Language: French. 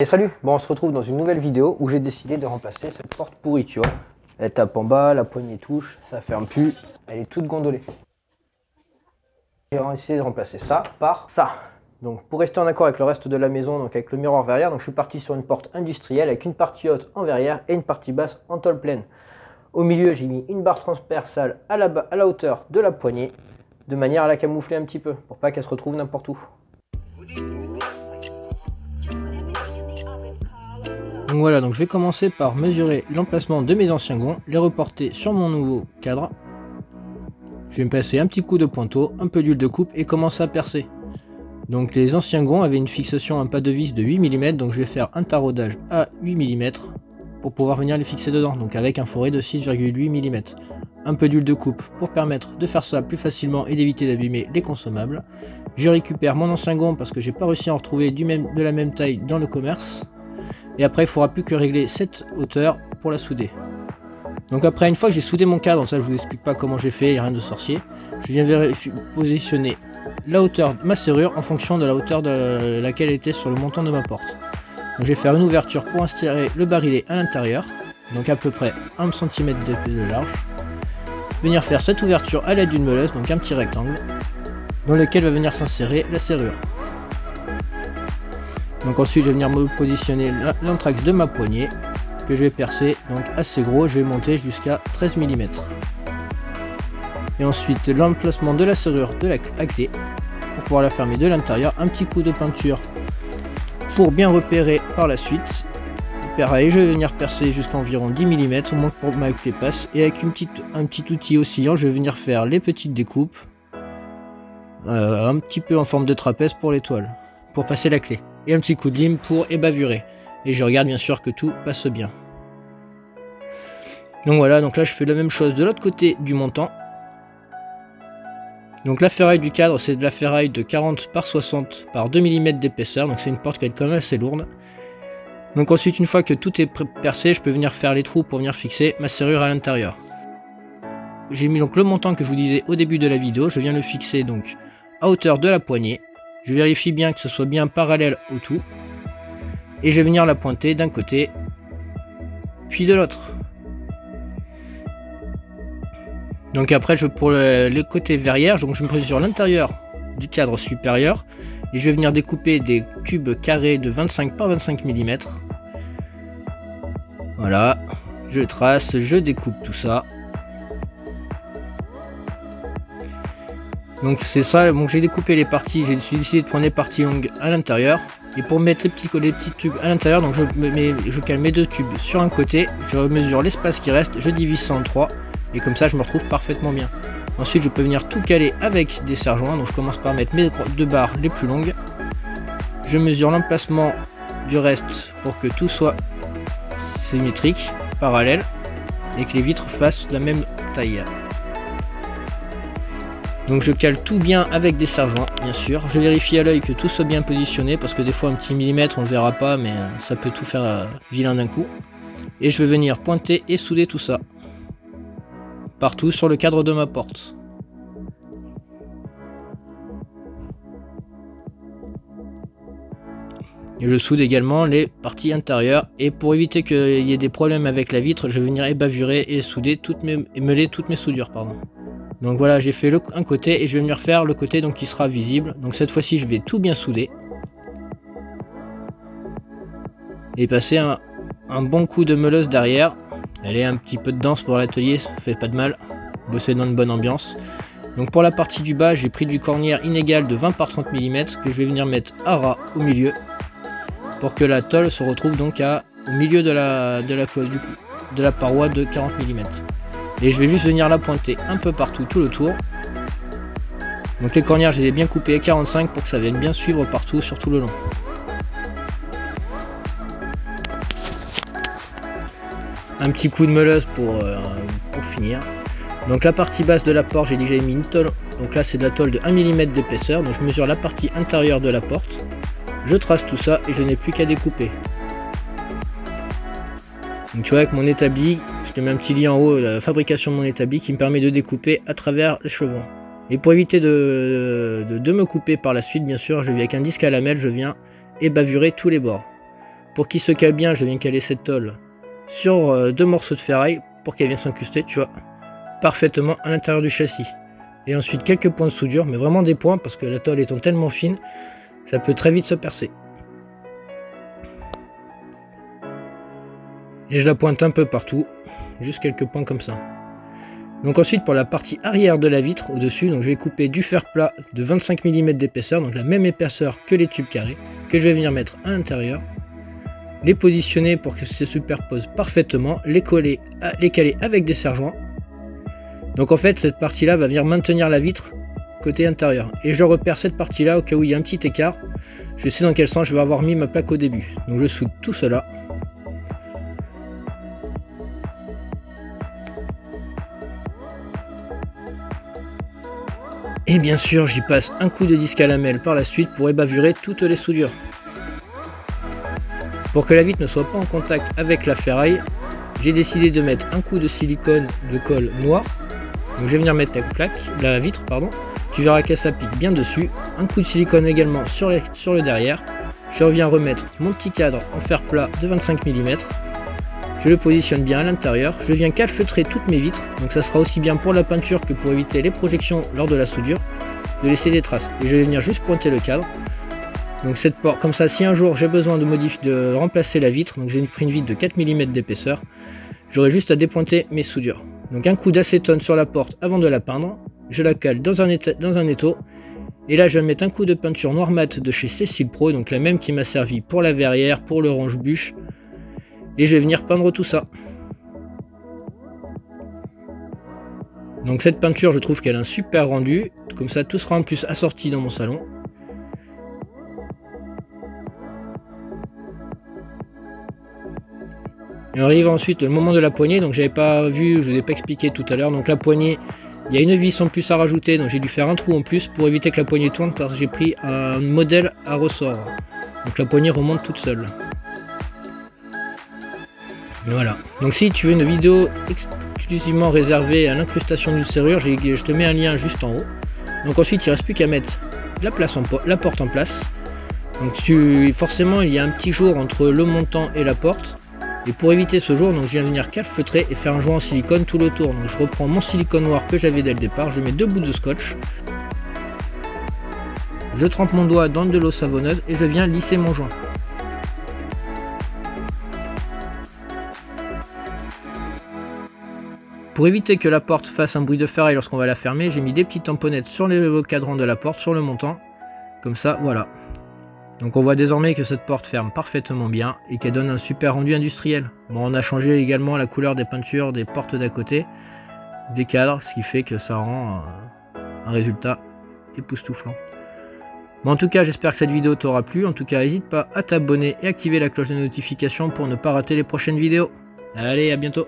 Et salut, bon on se retrouve dans une nouvelle vidéo où j'ai décidé de remplacer cette porte pourrie, tu vois. Elle tape en bas, la poignée touche, ça ferme plus, elle est toute gondolée. J'ai essayé de remplacer ça par ça. Donc pour rester en accord avec le reste de la maison, donc avec le miroir verrière, donc je suis parti sur une porte industrielle avec une partie haute en verrière et une partie basse en tôle pleine. Au milieu j'ai mis une barre transversale à la hauteur de la poignée, de manière à la camoufler un petit peu, pour pas qu'elle se retrouve n'importe où. Donc voilà, donc je vais commencer par mesurer l'emplacement de mes anciens gonds, les reporter sur mon nouveau cadre. Je vais me passer un petit coup de pointeau, un peu d'huile de coupe et commencer à percer. Donc les anciens gonds avaient une fixation, un pas de vis de 8 mm, donc je vais faire un taraudage à 8 mm pour pouvoir venir les fixer dedans, donc avec un fourré de 6,8 mm. Un peu d'huile de coupe pour permettre de faire ça plus facilement et d'éviter d'abîmer les consommables. Je récupère mon ancien gond parce que j'ai pas réussi à en retrouver de la même taille dans le commerce. Et après il ne faudra plus que régler cette hauteur pour la souder. Donc après une fois que j'ai soudé mon cadre, ça je vous explique pas comment j'ai fait, il n'y a rien de sorcier. Je viens positionner la hauteur de ma serrure en fonction de la hauteur de laquelle elle était sur le montant de ma porte. Donc je vais faire une ouverture pour insérer le barillet à l'intérieur, donc à peu près 1 cm de large. Venir faire cette ouverture à l'aide d'une meuleuse, donc un petit rectangle, dans lequel va venir s'insérer la serrure. Donc ensuite je vais venir me positionner l'anthrax de ma poignée que je vais percer, donc assez gros, je vais monter jusqu'à 13 mm. Et ensuite l'emplacement de la serrure de la clé pour pouvoir la fermer de l'intérieur, un petit coup de peinture pour bien repérer par la suite. Pareil, je vais venir percer jusqu'à environ 10 mm au moins pour que ma clé passe, et avec un petit outil oscillant je vais venir faire les petites découpes un petit peu en forme de trapèze pour l'étoile, pour passer la clé. Et un petit coup de lime pour ébavurer. Et je regarde bien sûr que tout passe bien. Donc voilà, donc là je fais la même chose de l'autre côté du montant. Donc la ferraille du cadre, c'est de la ferraille de 40 par 60 par 2 mm d'épaisseur. Donc c'est une porte qui est quand même assez lourde. Donc ensuite, une fois que tout est percé, je peux venir faire les trous pour venir fixer ma serrure à l'intérieur. J'ai mis donc le montant que je vous disais au début de la vidéo. Je viens le fixer donc à hauteur de la poignée. Je vérifie bien que ce soit bien parallèle au tout. Et je vais venir la pointer d'un côté, puis de l'autre. Donc après, pour le côté verrière, donc je me pose sur l'intérieur du cadre supérieur. Et je vais venir découper des cubes carrés de 25 par 25 mm. Voilà, je trace, je découpe tout ça. Donc c'est ça, donc j'ai découpé les parties, j'ai décidé de prendre les parties longues à l'intérieur. Et pour mettre les petits tubes à l'intérieur, donc je cale mes deux tubes sur un côté, je mesure l'espace qui reste, je divise ça en 3, et comme ça je me retrouve parfaitement bien. Ensuite je peux venir tout caler avec des serre-joints, donc je commence par mettre mes deux barres les plus longues. Je mesure l'emplacement du reste pour que tout soit symétrique, parallèle, et que les vitres fassent la même taille. Donc je cale tout bien avec des serre-joints, bien sûr. Je vérifie à l'œil que tout soit bien positionné, parce que des fois un petit millimètre on ne le verra pas, mais ça peut tout faire vilain d'un coup. Et je vais venir pointer et souder tout ça partout sur le cadre de ma porte. Et je soude également les parties intérieures, et pour éviter qu'il y ait des problèmes avec la vitre, je vais venir ébavurer et souder mêler toutes mes soudures, pardon. Donc voilà, j'ai fait un côté et je vais venir faire le côté donc qui sera visible. Donc cette fois-ci, je vais tout bien souder et passer un bon coup de meuleuse derrière. Elle est un petit peu de danse pour l'atelier, ça fait pas de mal. Bosser dans une bonne ambiance. Donc pour la partie du bas, j'ai pris du cornière inégal de 20 par 30 mm que je vais venir mettre à ras au milieu pour que la tôle se retrouve donc au milieu de la paroi de 40 mm. Et je vais juste venir la pointer un peu partout, tout le tour. Donc les cornières, je les ai bien coupées à 45 pour que ça vienne bien suivre partout, sur tout le long. Un petit coup de meuleuse pour finir. Donc la partie basse de la porte, j'ai déjà mis une tôle. Donc là c'est de la tôle de 1 mm d'épaisseur. Donc je mesure la partie intérieure de la porte. Je trace tout ça et je n'ai plus qu'à découper. Donc tu vois, avec mon établi, je te mets un petit lien en haut, la fabrication de mon établi qui me permet de découper à travers les chevrons. Et pour éviter de me couper par la suite, bien sûr, avec un disque à lamelles, je viens ébavurer tous les bords. Pour qu'il se cale bien, je viens caler cette tôle sur 2 morceaux de ferraille pour qu'elle vienne s'incruster, tu vois, parfaitement à l'intérieur du châssis. Et ensuite quelques points de soudure, mais vraiment des points parce que la tôle étant tellement fine, ça peut très vite se percer. Et je la pointe un peu partout, juste quelques points comme ça. Donc ensuite pour la partie arrière de la vitre au-dessus, donc je vais couper du fer plat de 25 mm d'épaisseur, donc la même épaisseur que les tubes carrés, que je vais venir mettre à l'intérieur, les positionner pour que se superposent parfaitement, les caler avec des serre-joints. Donc en fait cette partie là va venir maintenir la vitre côté intérieur. Et je repère cette partie là au cas où il y a un petit écart, je sais dans quel sens je vais avoir mis ma plaque au début. Donc je soude tout cela. Et bien sûr, j'y passe un coup de disque à lamelle par la suite pour ébavurer toutes les soudures. Pour que la vitre ne soit pas en contact avec la ferraille, j'ai décidé de mettre un coup de silicone de colle noir. Donc je vais venir mettre la vitre, tu verras qu'elle s'applique bien dessus. Un coup de silicone également sur le derrière. Je reviens remettre mon petit cadre en fer plat de 25 mm. Je le positionne bien à l'intérieur, je viens calfeutrer toutes mes vitres, donc ça sera aussi bien pour la peinture que pour éviter les projections lors de la soudure, de laisser des traces. Et je vais venir juste pointer le cadre. Donc cette porte, comme ça si un jour j'ai besoin de remplacer la vitre, donc j'ai pris une vitre de 4 mm d'épaisseur, j'aurai juste à dépointer mes soudures. Donc un coup d'acétone sur la porte avant de la peindre, je la cale dans un étau, et là je vais mettre un coup de peinture noir mat de chez Cécile Pro, donc la même qui m'a servi pour la verrière, pour le range-bûche. Et je vais venir peindre tout ça. Donc cette peinture, je trouve qu'elle a un super rendu. Comme ça, tout sera en plus assorti dans mon salon. Et on arrive ensuite le moment de la poignée. Donc j'avais pas vu, je vous ai pas expliqué tout à l'heure. Donc la poignée, il y a une vis en plus à rajouter. Donc j'ai dû faire un trou en plus pour éviter que la poignée tourne parce que j'ai pris un modèle à ressort. Donc la poignée remonte toute seule. Voilà, donc si tu veux une vidéo exclusivement réservée à l'incrustation d'une serrure, je te mets un lien juste en haut. Donc ensuite il ne reste plus qu'à mettre la porte en place. Donc forcément il y a un petit jour entre le montant et la porte. Et pour éviter ce jour, donc je viens venir calfeutrer et faire un joint en silicone tout le tour. Donc je reprends mon silicone noir que j'avais dès le départ, je mets 2 bouts de scotch. Je trempe mon doigt dans de l'eau savonneuse et je viens lisser mon joint. Pour éviter que la porte fasse un bruit de ferraille lorsqu'on va la fermer, j'ai mis des petites tamponnettes sur les cadrans de la porte, sur le montant. Comme ça, voilà. Donc on voit désormais que cette porte ferme parfaitement bien et qu'elle donne un super rendu industriel. Bon, on a changé également la couleur des peintures des portes d'à côté, des cadres, ce qui fait que ça rend un résultat époustouflant. Bon, en tout cas, j'espère que cette vidéo t'aura plu. En tout cas, n'hésite pas à t'abonner et activer la cloche de notification pour ne pas rater les prochaines vidéos. Allez, à bientôt!